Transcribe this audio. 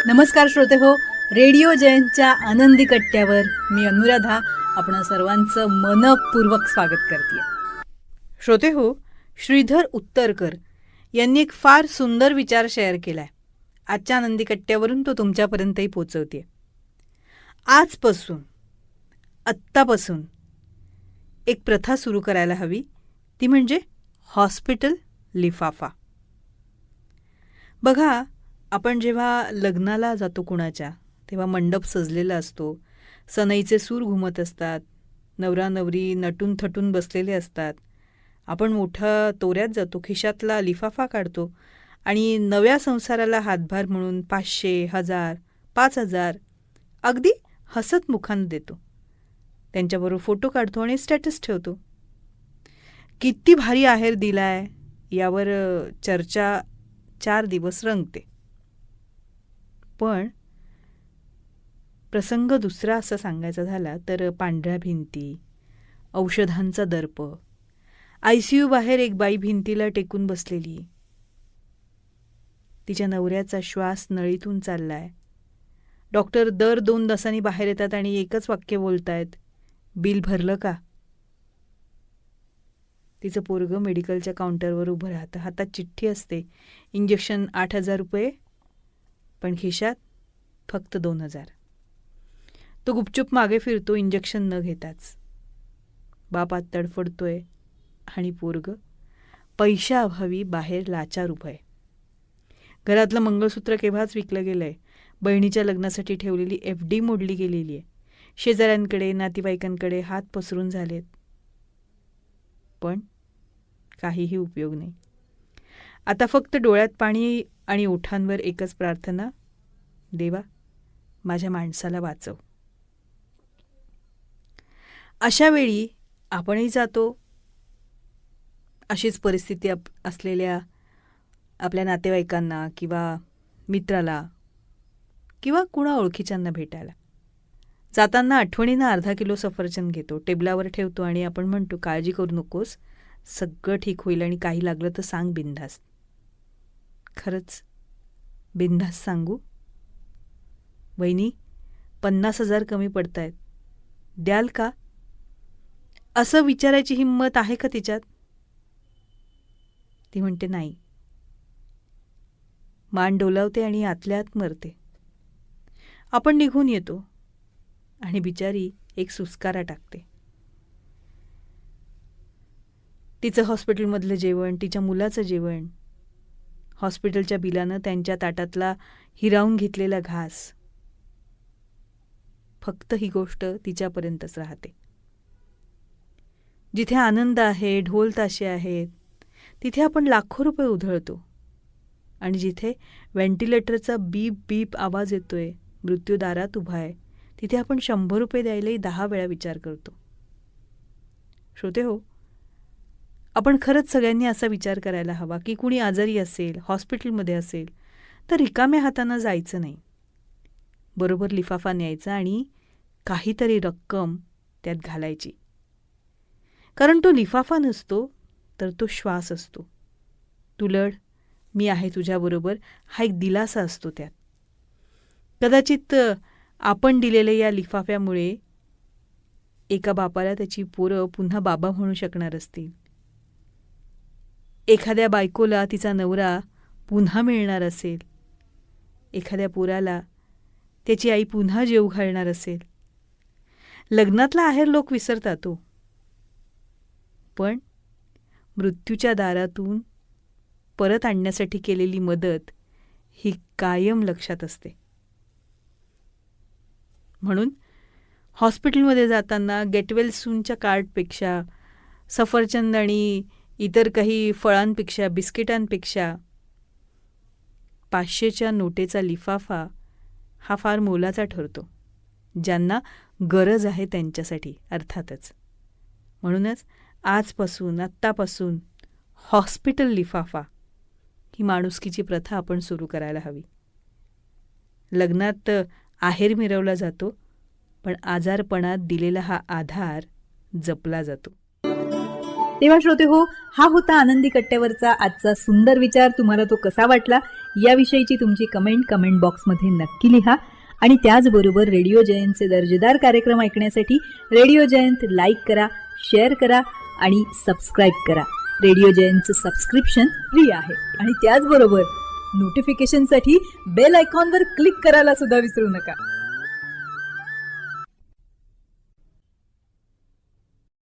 नमस्कार श्रोते हो, रेडिओ जयंतच्या आनंदी कट्ट्यावर मी अनुराधा आपण सर्वांचं मनपूर्वक स्वागत करते. श्रोते हो, श्रीधर उत्तरकर यांनी एक फार सुंदर विचार शेअर केलाय. आजच्या आनंदी कट्ट्यावरून तो तुमच्यापर्यंतही पोचवते. आत्तापासून एक प्रथा सुरू करायला हवी, ती म्हणजे हॉस्पिटल लिफाफा. बघा, आपण जेव्हा लग्नाला जातो कुणाच्या, तेव्हा मंडप सजलेला असतो, सनईचे सूर घुमत असतात, नवरा नवरी नटून थटून बसलेले असतात. आपण मोठ्या तोऱ्यात जातो, खिशातला लिफाफा काढतो आणि नव्या संसाराला हातभार म्हणून 500, 1000, 5000 अगदी हसत मुखानं देतो. त्यांच्याबरोबर फोटो काढतो आणि स्टेटस ठेवतो. किती भारी आहेर दिलाय यावर चर्चा 4 दिवस रंगते. पण प्रसंग दुसरा असं सांगायचा झाला तर पांढऱ्या भिंती, औषधांचा दर्प, ICU बाहेर एक बाई भिंतीला टेकून बसलेली, तिच्या नवऱ्याचा श्वास नळीतून चाललाय. डॉक्टर दर 2 तासांनी बाहेर येतात आणि एकच वाक्य बोलतायत, बिल भरलं का? तिचं पोरगं मेडिकलच्या काउंटरवर उभं राहतं, हातात चिठ्ठी असते, इंजेक्शन 8000 रुपये, पण खिशात फक्त 2000. तो गुपचूप मागे फिरतो इंजेक्शन न घेताच. बाप आत तडफडतोय आणि पोरगं पैशाअभावी बाहेर लाचार उभं आहे. घरातलं मंगळसूत्र केव्हाच विकलं गेलंय, बहिणीच्या लग्नासाठी ठेवलेली FD मोडली गेलेली आहे, शेजाऱ्यांकडे नातेवाईकांकडे हात पसरून झालेत, पण काहीही उपयोग नाही. आता फक्त डोळ्यात पाणी आणि ओठांवर एकच प्रार्थना, देवा माझ्या माणसाला वाचव. अशा वेळी आपणही जातो अशीच परिस्थिती असलेल्या आपल्या नातेवाईकांना किंवा मित्राला किंवा कुणा ओळखीच्यांना भेटायला. जाताना आठवणीनं अर्धा किलो सफरचंद घेतो, टेबलावर ठेवतो आणि आपण म्हणतो, काळजी करू नकोस, सगळं ठीक होईल आणि काही लागलं तर सांग बिनधास्त. खरंच बिनधास्त सांगू, वहिनी 50,000 कमी पडतायत, द्याल का? असं विचारायची हिंमत आहे का तिच्यात? ती म्हणते नाही. मान डोलावते आणि आतल्या आत मरते. आपण निघून येतो आणि बिचारी एक सुस्कारा टाकते. तिचं हॉस्पिटलमधलं जेवण, तिच्या मुलाचं जेवण, हॉस्पिटलच्या बिलानं त्यांच्या ताटातला हिरावून घेतलेला घास, फक्त ही गोष्ट तिच्यापर्यंतच राहते. जिथे आनंद आहे, ढोल ताशे आहेत, तिथे आपण लाखो रुपये उधळतो आणि जिथे व्हेंटिलेटरचा बीप बीप आवाज येतोय, मृत्यू दारात उभा आहे, तिथे आपण 100 रुपये द्यायलाही 10 वेळा विचार करतो. श्रोते हो, आपण खरंच सगळ्यांनी असा विचार करायला हवा की कुणी आजारी असेल, हॉस्पिटलमध्ये असेल, तर रिकाम्या हातानं जायचं नाही. बरोबर लिफाफा न्यायचा आणि काहीतरी रक्कम त्यात घालायची. कारण तो लिफाफा नसतो, तर तो श्वास असतो. तू लढ, मी आहे तुझ्याबरोबर, हा एक दिलासा असतो त्यात. कदाचित आपण दिलेल्या या लिफाफ्यामुळे एका बापाला त्याची पोरं पुन्हा बाबा म्हणू शकणार असतील. एखाद्या बायकोला तिचा नवरा पुन्हा मिळणार असेल. एखाद्या पोराला त्याची आई पुन्हा जेव घालणार असेल. लग्नातला आहेर लोक विसरतात हो, पण मृत्यूच्या दारातून परत आणण्यासाठी केलेली मदत ही कायम लक्षात असते. म्हणून हॉस्पिटलमध्ये जाताना गेटवेल सूनच्या कार्डपेक्षा, सफरचंद आणि इतर काही फळांपेक्षा, बिस्किटांपेक्षा 500च्या नोटेचा लिफाफा हा फार मोलाचा ठरतो, ज्यांना गरज आहे त्यांच्यासाठी अर्थातच. म्हणूनच आत्तापासून हॉस्पिटल लिफाफा ही माणुसकीची प्रथा आपण सुरू करायला हवी. लग्नात आहेर मिरवला जातो, पण आजारपणात दिलेला हा आधार जपला जातो. तेव्हा श्रोते हो, हा होता आनंदी कट्ट्यावरचा आजचा सुंदर विचार. तुम्हाला तो कसा वाटला याविषयीची तुमची कमेंट बॉक्समध्ये नक्की लिहा. आणि त्याचबरोबर रेडिओ जयंतचे दर्जेदार कार्यक्रम ऐकण्यासाठी रेडिओ जयंत लाईक करा, शेअर करा आणि सबस्क्राईब करा. रेडिओ जयंतचं सबस्क्रिप्शन फ्री आहे. आणि त्याचबरोबर नोटिफिकेशनसाठी बेल आयकॉनवर क्लिक करायला सुद्धा विसरू नका.